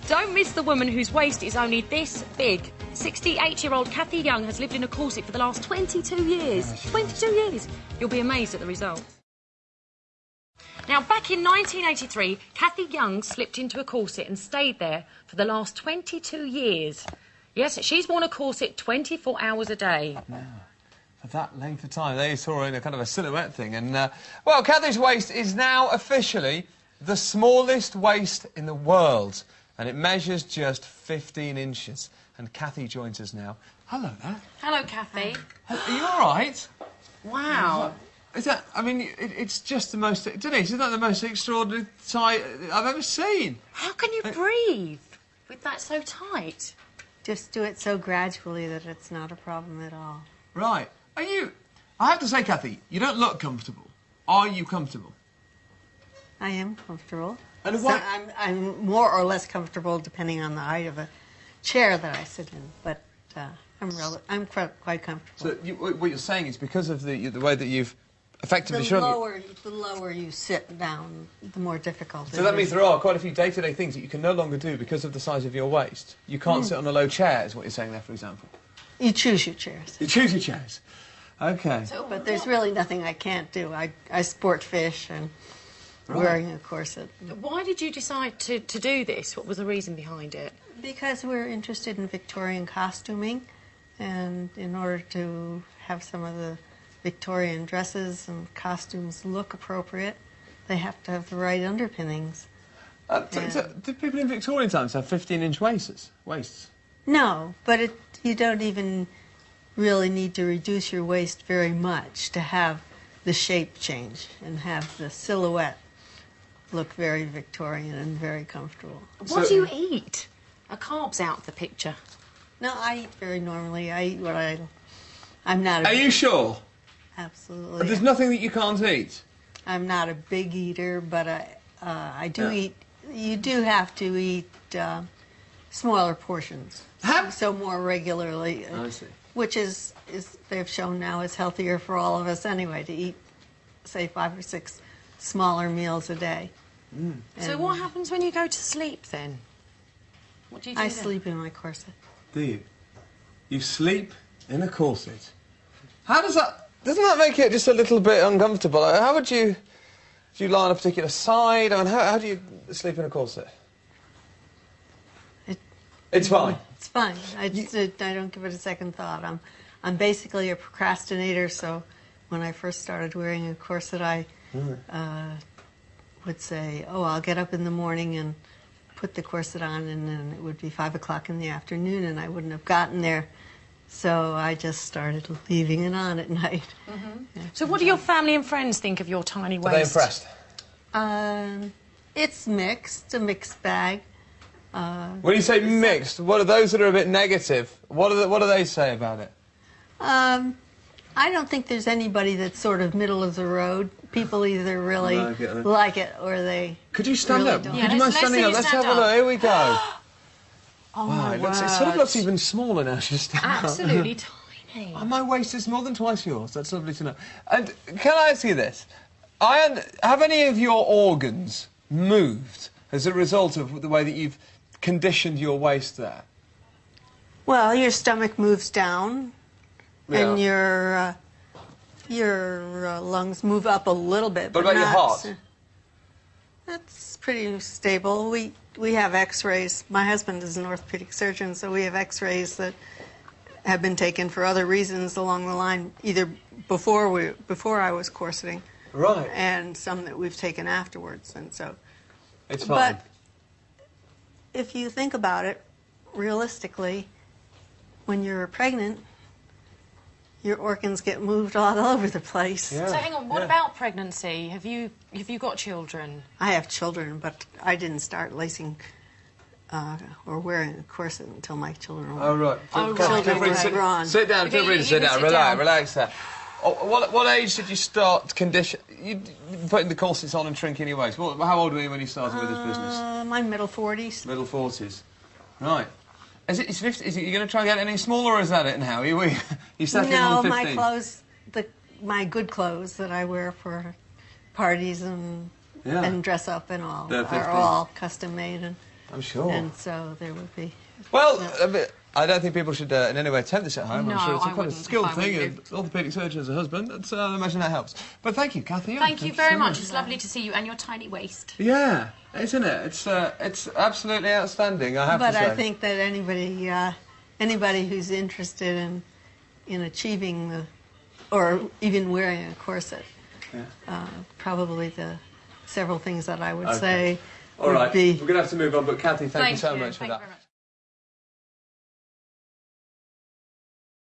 Don't miss the woman whose waist is only this big. 68-year-old Kathy Young has lived in a corset for the last 22 years. 22 years. You'll be amazed at the result. Now, back in 1983, Kathy Young slipped into a corset and stayed there for the last 22 years. Yes, she's worn a corset 24 hours a day. Yeah. For that length of time. They saw her in a kind of a silhouette thing. And, well, Kathy's waist is now officially the smallest waist in the world. And it measures just 15 inches. And Kathy joins us now. Hello there. Hello, Kathy. Are you all right? Wow. Is that, I mean, it's just the most, Denise, isn't that the most extraordinary tie I've ever seen? How can you breathe with that so tight? Just do it so gradually that it's not a problem at all. Right. Are you, I have to say, Kathy, you don't look comfortable. Are you comfortable? I am comfortable. And so I'm more or less comfortable depending on the height of a chair that I sit in, but I'm quite comfortable. So what you're saying is because of the way that you've effectively the lower you sit down, the more difficult it is. So that means there are quite a few day-to-day things that you can no longer do because of the size of your waist. You can't sit on a low chair, is what you're saying there, for example. You choose your chairs. You choose your chairs. OK. But there's really nothing I can't do. I sport fish and wearing a corset. Why did you decide to do this? What was the reason behind it? Because we're interested in Victorian costuming, and in order to have some of the Victorian dresses and costumes look appropriate, they have to have the right underpinnings. Did people in Victorian times have 15-inch waists? No, but you don't even really need to reduce your waist very much to have the shape change and have the silhouette look very Victorian and very comfortable. What do you eat? Are carbs out of the picture? No, I eat very normally. I eat what I'm not Are you sure? Absolutely. There's nothing that you can't eat? I'm not a big eater, but I do eat. You do have to eat smaller portions. So more regularly. I see. Which is they've shown now is healthier for all of us anyway, to eat, say, 5 or 6 smaller meals a day. Mm. So what happens when you go to sleep then? What do you do I then? sleep in my corset. Do you? You sleep in a corset? How does that... Doesn't that make it just a little bit uncomfortable? How would you... Do you lie on a particular side? I mean, how do you sleep in a corset? It's fine. It's fine. I don't give it a second thought. I'm basically a procrastinator, so when I first started wearing a corset, I would say, oh, I'll get up in the morning and put the corset on, and then it would be 5 o'clock in the afternoon, and I wouldn't have gotten there. So I just started leaving it on at night. Mm-hmm. Yeah. So what do your family and friends think of your tiny waist? Are they impressed? It's mixed, a mixed bag. When you say mixed, what are those that are a bit negative? What do they say about it? I don't think there's anybody that's sort of middle of the road. People either really like it or they Could you stand really up? don't. Could you mind standing up? Let's have a look. Here we go. Oh, wow, my it sort of looks even smaller now. Just absolutely tiny. Oh, my waist is more than twice yours. That's lovely to know. And can I ask you this? Have any of your organs moved as a result of the way that you've conditioned your waist there? Well, your stomach moves down, and your lungs move up a little bit. What about your heart? That's pretty stable. We have X-rays. My husband is an orthopedic surgeon, so we have X-rays that have been taken for other reasons along the line, either before I was corseting, right, and some that we've taken afterwards, and so. It's fine. But if you think about it, realistically, when you're pregnant, your organs get moved all over the place. Yeah. So hang on, what about pregnancy? Have you got children? I have children, but I didn't start lacing or wearing a corset until my children were. Oh right. Grown. Sit down. Feel free to sit down. Relax there. Oh, what age did you start putting the corsets on and shrinking your waist? How old were you when you started with this business? My middle 40s. Middle 40s. Right. Is it 50? Is it you going to try and get any smaller, or is that it now? You settling on 15? No, my clothes, my good clothes that I wear for parties and dress up and all are all custom made. And I'm sure. And so there would be... Well, I don't think people should in any way attempt this at home. No, I'm sure it's a I quite a wouldn't skilled if I thing. were An orthopaedic surgeon as a husband. I imagine that helps. But thank you, Kathy. Thank you very so much. It's lovely to see you and your tiny waist. Yeah, isn't it? It's absolutely outstanding, I have to say. But I think that anybody who's interested in achieving or even wearing a corset, probably the several things that I would say All right, be... we're going to have to move on, but Kathy, thank you so much for Thank that. you very much.